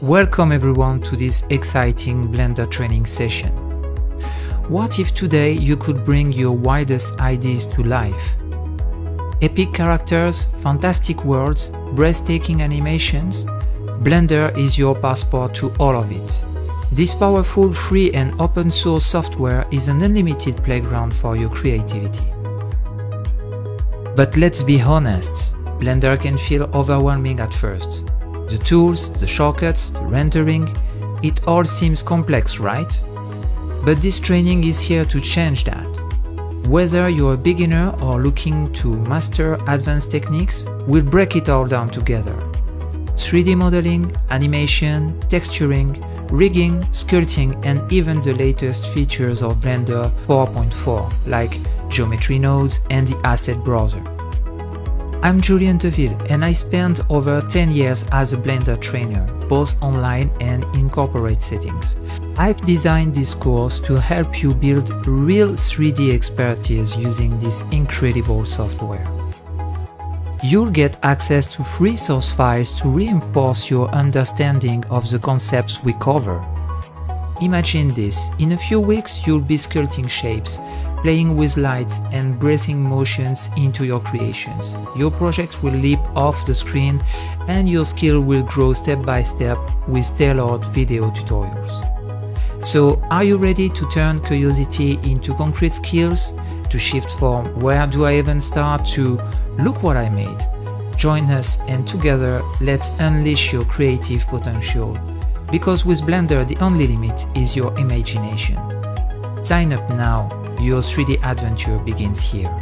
Welcome everyone to this exciting Blender training session. What if today you could bring your wildest ideas to life? Epic characters, fantastic worlds, breathtaking animations? Blender is your passport to all of it. This powerful, free and open source software is an unlimited playground for your creativity. But let's be honest, Blender can feel overwhelming at first. The tools, the shortcuts, the rendering, it all seems complex, right? But this training is here to change that. Whether you're a beginner or looking to master advanced techniques, we'll break it all down together. 3D modeling, animation, texturing, rigging, sculpting, and even the latest features of Blender 4.4, like geometry nodes and the asset browser. I'm Julien Deville, and I spent over 10 years as a Blender trainer, both online and in corporate settings. I've designed this course to help you build real 3D expertise using this incredible software. You'll get access to free source files to reinforce your understanding of the concepts we cover. Imagine this, in a few weeks you'll be sculpting shapes, playing with lights and breathing motions into your creations. Your project will leap off the screen and your skill will grow step by step with tailored video tutorials. So, are you ready to turn curiosity into concrete skills? To shift from "where do I even start" to "look what I made"? Join us and together let's unleash your creative potential. Because with Blender the only limit is your imagination. Sign up now, your 3D adventure begins here.